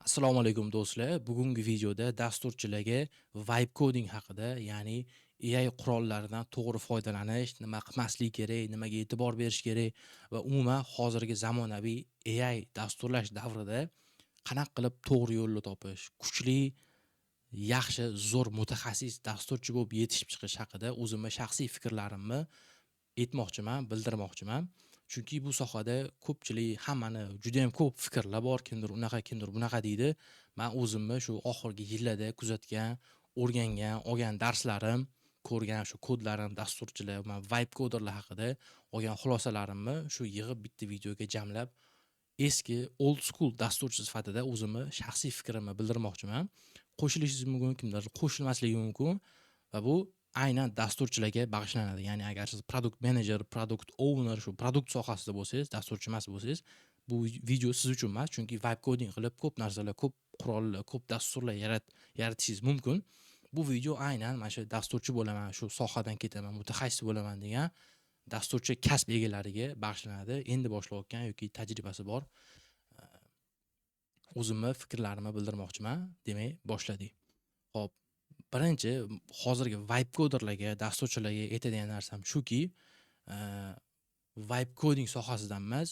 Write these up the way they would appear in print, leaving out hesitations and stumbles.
Assalomu alaykum do'stlar. Bugungi videoda dasturchilarga vibe coding haqida, ya'ni AI qurollaridan to'g'ri foydalanish, nima qilmaslik kerak, nimaga e'tibor berish kerak va umuman hozirgi zamonaviy AI dasturlash davrida qanaqa qilib to'g'ri yo'lni topish, kuchli, yaxshi, zo'r mutaxassis dasturchi bo'lib yetishib chiqish haqida o'zimning shaxsiy fikrlarimni aytmoqchiman, bildirmoqchiman. Chunki bu sohada ko'pchilik hammani juda ham ko'p fikrlar bor. Kimdir unaqa, kimdir bunaqa deydi. Men o'zimni shu oxirgi yillarda kuzatgan, o'rgangan, olgan darslarim, ko'rgan shu kodlarim, dasturchilar, men vibe coderlar haqida olgan xulosalarimni shu yig'ib bitta videoga jamlab, eski old school dasturchi sifatida o'zimni shaxsiy fikrimni bildirmoqchiman. Qo'shilishingiz mumkin, kimdir qo'shilmasligi mumkin va bu aynan dasturchilarga bag'ishlanadi. Ya'ni agar siz product manager, product owner, shu produkt sohasida bo'lsangiz, dasturchi emas bo'lsangiz, bu video siz uchun emas, chunki vibe coding qilib ko'p narsalar, ko'p qurollar, ko'p dasturlar yaratishingiz mumkin. Bu video aynan mana shu dasturchi bo'laman, shu sohadan ketaman, mutaxassis bo'laman degan dasturchi kasb egalariga bag'ishlanadi. Endi boshlayotgan yoki tajribasi bor o'zimni fikrlarimni bildirmoqchiman. Demak, boshladik. Xo'p, birinchi hozirgi vibe coderlarga, dasturchilarga aytadigan narsam shuki, vibe coding sohasidan emas,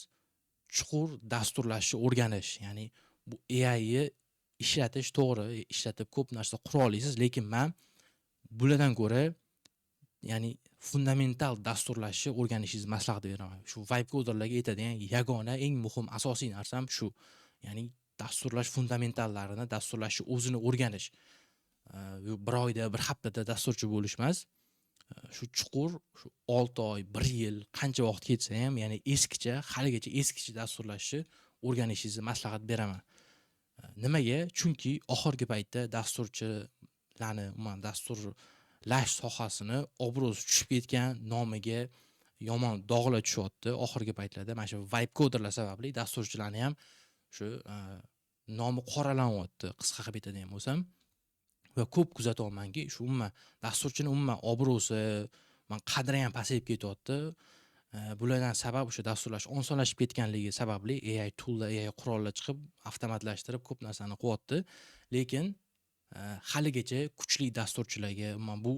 chuqur dasturlashni o'rganish, ya'ni bu AI ni ishlatish to'g'ri, ishlatib ko'p narsa qura olasiz, lekin men bulardan ko'ra, ya'ni fundamental dasturlashni o'rganishingizni maslahat beraman. Shu vibe coderlarga aytadigan yagona, eng muhim, asosiy narsam shu. Ya'ni dasturlash fundamentallarini, dasturlashni o'zini o'rganish. Bir oyda, bir haftada dasturchi bo'lish emas. Shu chuqur, shu 6 oy, 1 yil, qancha vaqt ketsa ham, ya'ni eskicha, haligacha eskicha dasturlashni o'rganishingizni maslahat beraman. Nimaga? Chunki oxirgi paytda dasturchilarni, umuman dasturlash sohasini obro'si tushib ketgan, nomiga yomon dog'lar tushyapti oxirgi paytlarda. Mana shu vibe coderlar sababli dasturchilarni ham shu nomi qoralanyapti, qisqa qilib aytadigan bo'lsam. Va ko'p kuzatyapmanki, shu umuman dasturchini umuman obro'si, qadri ham pasayib ketyapti. Bulardan sabab o'sha dasturlash osonlashib ketganligi sababli AI toollar, AI qurollar chiqib, avtomatlashtirib ko'p narsani qilyapti. Lekin haligacha kuchli dasturchilarga, umuman bu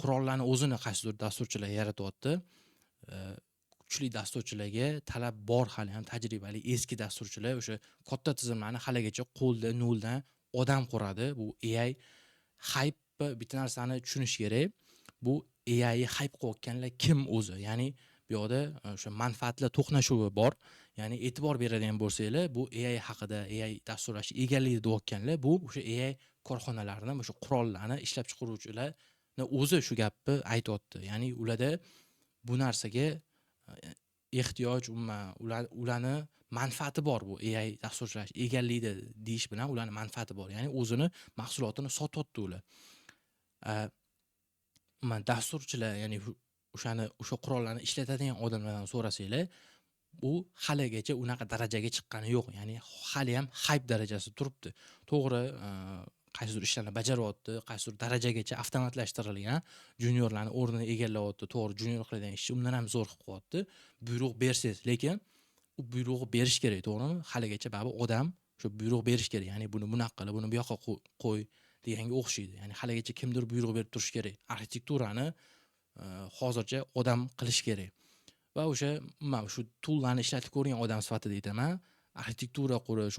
qurollarni o'zini qaysidir dasturchilar yaratyapti. Kuchli dasturchilarga talab bor, hali ham tajribali eski dasturchilar o'sha katta tizimlarni haligacha qo'lda, noldan odam quradi. Bu AI hype, bitta narsani tushunish kerak. Bu AI hype qilayotganlar kim o'zi? Ya'ni bu yoqda o'sha manfaatlar to'qnashuvi bor. Ya'ni e'tibor beradigan bo'lsanglar, bu AI haqida, AI dasturlash egaligi deyotganlar, bu o'sha AI korxonalarini, o'sha qurollarni ishlab chiqaruvchilarni o'zi shu gapni aytayapti. Ya'ni ularda bu narsaga ehtiyoj, umuman ularni manfaati bor. Bu AI dasturlash egalligida deyish bilan ularning manfaati bor. Ya'ni o'zini mahsulotini sotyapti ular. Dasturchilar, ya'ni o'sha qurollarni ishlatadigan odamlardan so'rasanglar, u haligacha unaqa darajaga chiqqani yo'q. Ya'ni hali ham hype darajasida turibdi. To'g'ri, qaysidir ishlarni bajaryapti, qaysidir darajagacha avtomatlashtirilgan juniorlarning o'rnini egallayapti. To'g'ri, junior qiladigan ishchi undan ham zo'r qilib qo'yapti. Buyruq bersangiz, lekin u buyruqni berish kerak, to'g'rimi? Haligacha baribir odam shu buyruq berish kerak. Ya'ni buni bunaqa qil, buni bu yoqqa qo'y deganga o'xshaydi. Ya'ni haligacha kimdir buyruq berib turish kerak. Arxitekturani hozircha odam qilish kerak. Va o'sha shu toollarni ishlatib ko'rgan odam sifatida aytaman, arxitektura qurish,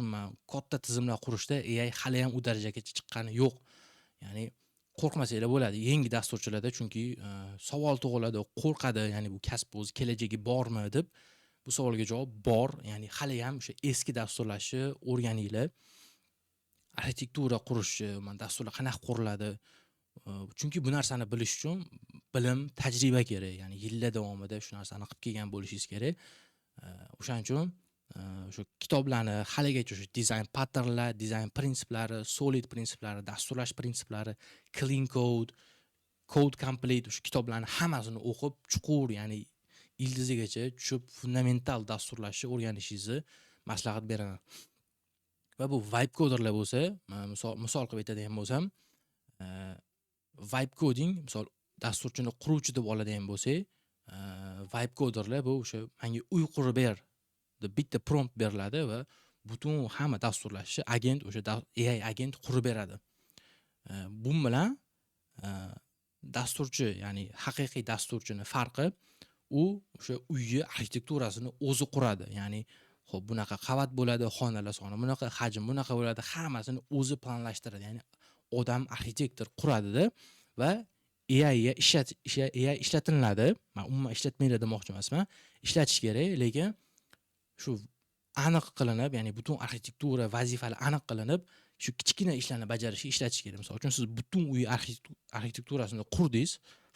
katta tizimlar qurishda AI hali ham u darajagacha chiqqani yo'q. Ya'ni qo'rqmasanglar bo'ladi yangi dasturchilarda, chunki savol tug'iladi, qo'rqadi, ya'ni bu kasb o'z kelajagi bormi deb. Bu savolga javob bor. Ya'ni hali ham o'sha eski dasturlashni o'rganinglar. Arxitektura qurishni, dasturlar qanaqa quriladi? Chunki bu narsani bilish uchun bilim, tajriba kerak. Ya'ni yillar davomida shu narsani qilib kelgan bo'lishingiz kerak. O'shaning uchun shu kitoblarni haligacha o'sha dizayn patternlar, dizayn prinsiplari, solid prinsiplari, dasturlash prinsiplari, clean code, code complete, o'sha kitoblarni hammasini o'qib, chuqur, ya'ni ildizigacha tushib, fundamental dasturlashni o'rganishingizni maslahat beraman. Va bu vibe coderlar bo'lsa, misol qilib aytadigan bo'lsam, vibe coding, misol dasturchini quruvchi deb oladigan bo'lsak, vibe coderlar bu o'sha menga uy qurib ber deb bitta prompt beriladi va butun hamma dasturlashni agent o'sha AI agent qurib beradi. Bu bilan dasturchi, ya'ni haqiqiy dasturchini farqi u o'sha uyni arxitekturasini o'zi quradi. Ya'ni xo'p, bunaqa qavat bo'ladi, xonalar soni bunaqa, hajm bunaqa bo'ladi, hammasini o'zi planlashtiradi. Ya'ni odam arxitektor quradida va AI ishlatiladi. Men umuman ishlatmaydi demoqchi emasman. Ishlatish kerak, lekin shu aniq qilinib, ya'ni butun arxitektura vazifalar aniq qilinib, shu kichkina ishlarni bajarishga ishlatish kerak. Misol uchun siz butun uy arxitekturasini qurdingiz,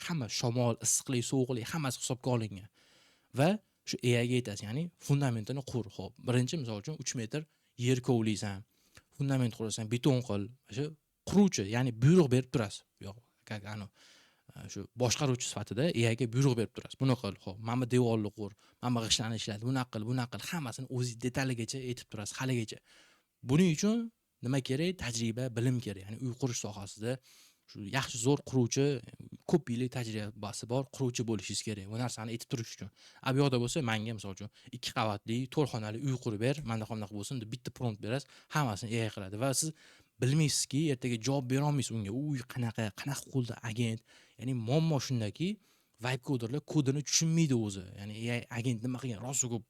hamma shamol, issiqlik, sovuqlik hammasi hisobga olingan. Va shu AI ga aytasiz, ya'ni fundamentini qur. Xo'p, birinchi misol uchun 3 metr yer kovlaysan, fundament qurasan, beton qil. Shu quruvchi, ya'ni buyruq berib turasiz. Yo'q, shu boshqaruvchi sifatida AI ga buyruq berib turasiz. Buni qil, xo'p, mana bu devorni qur, mana bu g'ishtlarni ishlat, bunaqa qil, hammasini o'zingiz detaligacha aytib turasiz haligacha. Buning uchun nima kerak? Tajriba, bilim kerak. Ya'ni uy qurish sohasida shu yaxshi zo'r quruvchi, ko'p yillik tajribasi bor quruvchi bo'lishingiz kerak. Bu narsani aytib turish uchun. Bu yoqda bo'lsa, menga misol uchun 2 qavatli, 4 xonali uy qurib ber, menda qanaqa bo'lsin deb bitta prompt berasiz, hammasini AI qiladi va siz bilmaysizki, ertaga javob bera olmaysiz unga. Uy qanaqa qildi agent. Ya'ni muammo shundaki, vibe coderlar kodini tushunmaydi o'zi. Ya'ni AI agent nima qilgan? Rosa ko'p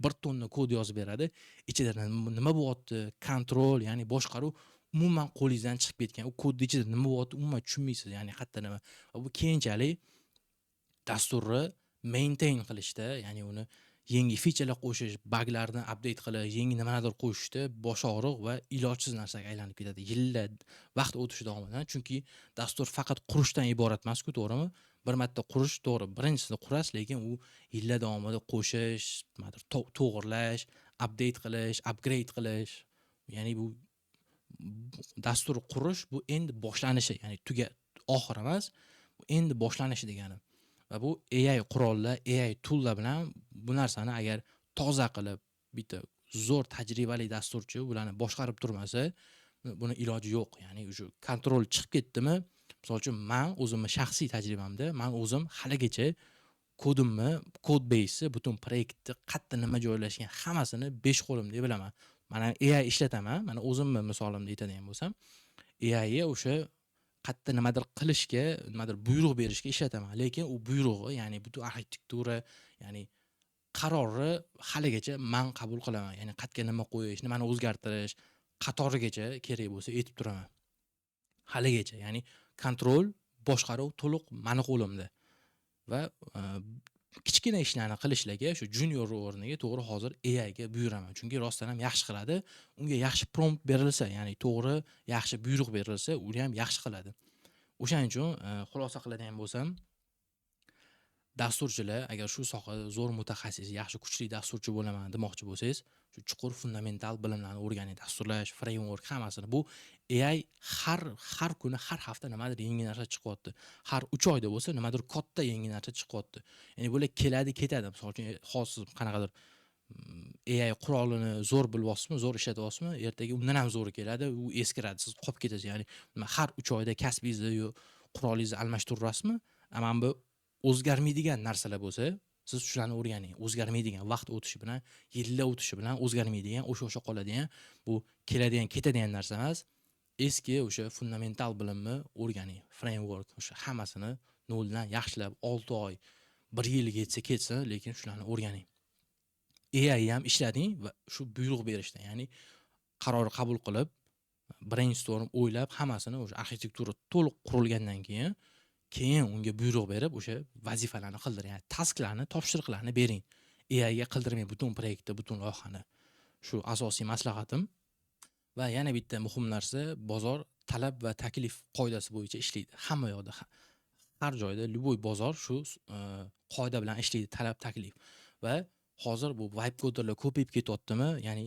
1 tonna kod yozib beradi. Ichida nima bo'lyapti? Kontrol, ya'ni boshqaruv umuman qo'lingizdan chiqib ketgan. U kodning ichida nima bo'lyapti umuman tushunmaysiz. Ya'ni qayerda nima. Bu keyinchalik dasturni maintain qilishda, ya'ni uni yangi featurlar qo'shish, buglarni update qilish, yangi nimalardir qo'shishda bosh og'riq va ilojsiz narsaga aylanib ketadi. Yillar vaqt o'tishi davomida. Chunki dastur faqat qurishdan iborat emas-ku, to'g'rimi? Bir marta qurish to'g'ri, birinchisini qurasiz, lekin u yillar davomida qo'shish, to'g'irlash, update qilish, upgrade qilish, ya'ni bu dastur qurish bu endi boshlanishi, ya'ni oxir emas, bu endi boshlanishi degani. Va bu AI qurollar, AI toollar bilan bu narsani agar toza qilib, bitta zo'r tajribali dasturchi ularni boshqarib turmasa, buni iloji yo'q. Ya'ni shu kontrol chiqib ketdimi, misol uchun men o'zimni shaxsiy tajribamda, men o'zim haligacha kodimni, code base, butun proyektni qayerda nima joylashgan hammasini 5 qo'limda bilaman. Mana AI ishlataman. Mana o'zimni misolimda aytadigan bo'lsam, AI ga o'sha qayerda nimadir qilishga, nimadir buyruq berishga ishlataman. Lekin u buyrug'i, ya'ni butun arxitektura, ya'ni qarorni haligacha men qabul qilaman. Ya'ni qayerga nima qo'yish, nimani o'zgartirish, qatorigacha kerak bo'lsa aytib turaman. Haligacha, ya'ni kontrol, boshqaruv to'liq meni qo'limda. Va kichkina ishlarni qilishlarga shu junior o'rniga to'g'ri hozir AI ga buyuraman. Chunki rostdan ham yaxshi qiladi. Unga yaxshi prompt berilsa, ya'ni to'g'ri, yaxshi buyruq berilsa, uni ham yaxshi qiladi. O'shaning uchun xulosa qiladigan bo'lsam, dasturchilar agar shu sohada zo'r mutaxassis, yaxshi kuchli dasturchi bo'laman demoqchi bo'lsangiz, shu chuqur fundamental bilimlarni o'rganing, dasturlash, framework hammasini. Bu AI har kuni, har hafta nimadir yangi narsa chiqyapti. Har 3 oyda bo'lsa nimadir katta yangi narsa chiqyapti. Ya'ni bular keladi, ketadi. Misol uchun hozir qanaqadir AI qurolini zo'r bilyapsizmi, zo'r ishlatyapsizmi, ertaga undan ham zo'ri keladi, u eskiradi, siz qolib ketasiz. Ya'ni har 3 oyda kasbingizni yo qurolingizni almashtirasizmi? Ammo bu o'zgarmaydigan narsalar bo'lsa, siz shularni o'rganing. O'zgarmaydigan, vaqt o'tishi bilan, yillar o'tishi bilan o'zgarmaydigan, o'sha qoladigan, bu keladigan, ketadigan narsa emas. Eski o'sha fundamental bilimni o'rganing. Framework, o'sha hammasini noldan yaxshilab 6 oy, 1 yil ketsa, lekin shularni o'rganing. AI ham ishlating va shu buyruq berishda, ya'ni qaror qabul qilib, brainstorm o'ylab, hammasini o'sha arxitektura to'liq qurilgandan keyin unga buyruq berib, o'sha vazifalarni qildiring. Ya'ni tasklarni, topshiriqlarni bering. AI ga qildirmang butun proyektni, butun loyihani. Shu asosiy maslahatim. Va yana bitta muhim narsa, bozor talab va taklif qoidasi bo'yicha ishlaydi. Hamma yoqda, har joyda, любой bozor shu qoida bilan ishlaydi, talab, taklif. Va hozir bu vibe coderlar ko'payib ketyaptimi? Ya'ni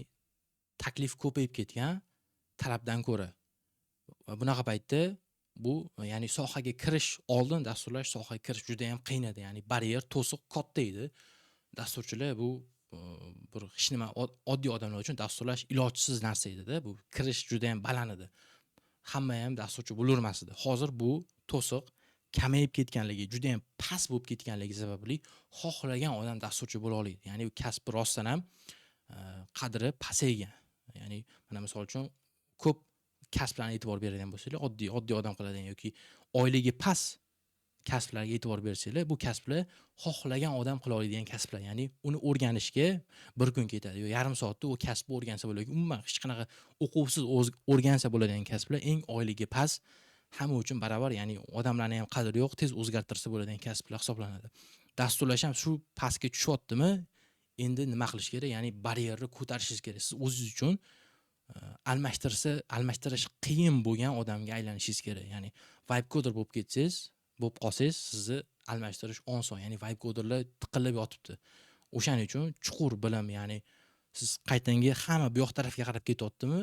taklif ko'payib ketgan talabdan ko'ra. Va bunaqa paytda bu, ya'ni sohaga kirish, oldin dasturlash sohaga kirish juda ham qiyin edi. Ya'ni baryer, to'siq katta edi. Dasturchilar bu bir hech nima, oddiy odamlar uchun dasturlash ilojsiz narsa edi-da. Bu kirish juda ham baland edi. Hamma ham dasturchi bo'lavermas edi. Hozir bu to'siq kamayib ketganligi, juda ham past bo'lib ketganligi sababli xohlagan odam dasturchi bo'la oladi. Ya'ni bu kasb rostdan ham qadri pasaygan. Ya'ni mana misol uchun ko'p kasblarga e'tibor beradigan bo'lsanglar, oddiy odam qiladigan yoki oyligi past kasblarga e'tibor bersanglar, bu kasblar xohlagan odam qila oladigan kasblar. Ya'ni uni o'rganishga 1 kun ketadi yo yarim soatda u kasbni o'rgansa bo'ladi. Umuman hech qanaqa o'quvsiz o'rgansa bo'ladigan kasblar eng oyligi past, hamma uchun barobar, ya'ni odamlarning ham qadri yo'q, tez o'zgartirsa bo'ladigan kasblar hisoblanadi. Dasturlash ham shu pastga tushyaptimi? Endi nima qilish kerak? Ya'ni baryerni ko'tarishingiz kerak. Siz o'zingiz uchun almashtirish qiyin bo'lgan odamga aylanishingiz kerak. Ya'ni vibe coder bo'lib ketsangiz, bo'lib qolsangiz, sizni almashtirish oson. Ya'ni vibe coderlar tiqilib yotibdi. O'shaning uchun chuqur bilim, ya'ni siz qaytanga hamma bu yoq tarafga qarab ketyaptimi?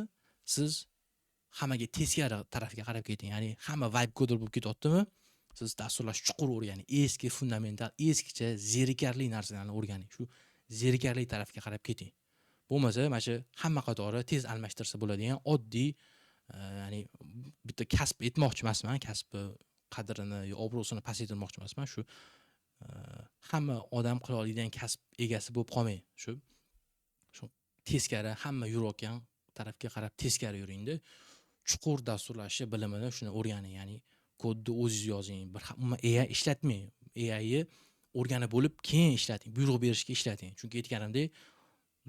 Siz hammaga teskari tarafga qarab keting. Ya'ni hamma vibe coder bo'lib ketyaptimi? Siz dasturlash chuqur o'rganing. Eski fundamental, eskicha zerikarli narsalarni o'rganing. Shu zerikarli tarafga qarab keting. Bo'lmasa, mana shu hamma qatori tez almashtirsa bo'ladigan oddiy, ya'ni bitta kasb etmoqchi emasman, kasb qadrini yo obro'sini pasaytirmoqchi emasman. Shu hamma odam qila oladigan kasb egasi bo'lib qolmang. Shu teskari hamma yurayotgan tarafga qarab teskari yuringda. Chuqur dasturlash bilimini shuni o'rganing. Ya'ni kodni o'zingiz yozing. Bir AI ishlatmang. AI'ni o'rganib bo'lib keyin ishlating. Buyruq berishga ishlating. Chunki aytganimdek,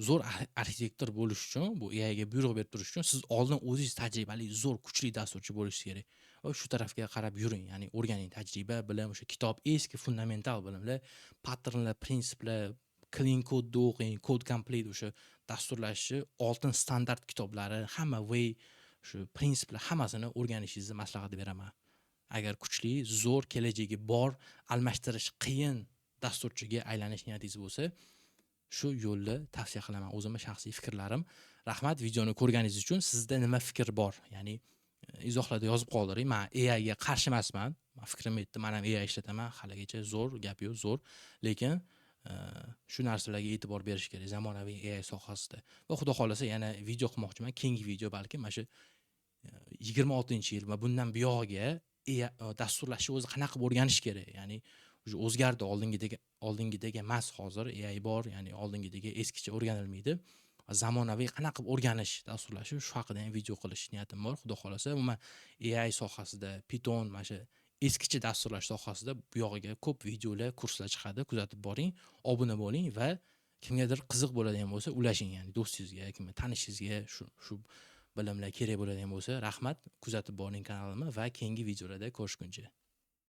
zo'r arxitektor bo'lish uchun, bu AIga buyruq berib turish uchun siz oldin o'zingiz tajribali, zo'r, kuchli dasturchi bo'lishingiz kerak. Va shu tarafga qarab yuring. Ya'ni o'rganing, tajriba, bilim, o'sha kitob, eski fundamental bilimlar, patternlar, prinsiplar, clean code o'qing, code complete, o'sha dasturlashni oltin standart kitoblari, hamma way, shu prinsiplar hammasini o'rganishingizni maslahat beraman. Agar kuchli, zo'r, kelajagi bor, almashtirish qiyin dasturchiga aylanish niyatingiz bo'lsa, shu yo'lni tavsiya qilaman. O'zimning shaxsiy fikrlarim. Rahmat, videoni ko'rganingiz uchun. Sizda nima fikr bor? Ya'ni izohlarda yozib qoldiring. Men AI ga qarshi emasman. Men fikrim aytdim, men ham AI ishlataman. Haligacha zo'r, gap yo'q, zo'r. Lekin shu narsalarga e'tibor berish kerak zamonaviy AI sohasida. Va xudo xolasa yana video qilmoqchiman. Keyingi video balki mana shu 26-yil va bundan buyog'iga dasturlashni o'zi qanaqa o'rganish kerak? Ya'ni o'zgardi, oldingidagi emas hozir, AI bor, ya'ni oldingidagi eskicha o'rganilmaydi. Zamonaviy qanaqa o'rganish dasturlashi, shu haqida ham video qilish niyatim bor. Xudo xolasa, umuman AI sohasida, Python, mana shu eskicha dasturlash sohasida bu yog'iga ko'p videolar, kurslar chiqadi, kuzatib boring, obuna bo'ling va kimgadir qiziq bo'ladigan bo'lsa, ulashing, ya'ni do'stingizga, kimga tanishingizga shu bilimlar kerak bo'ladigan bo'lsa, rahmat, kuzatib boring kanalimni va keyingi videolarda ko'rishguncha.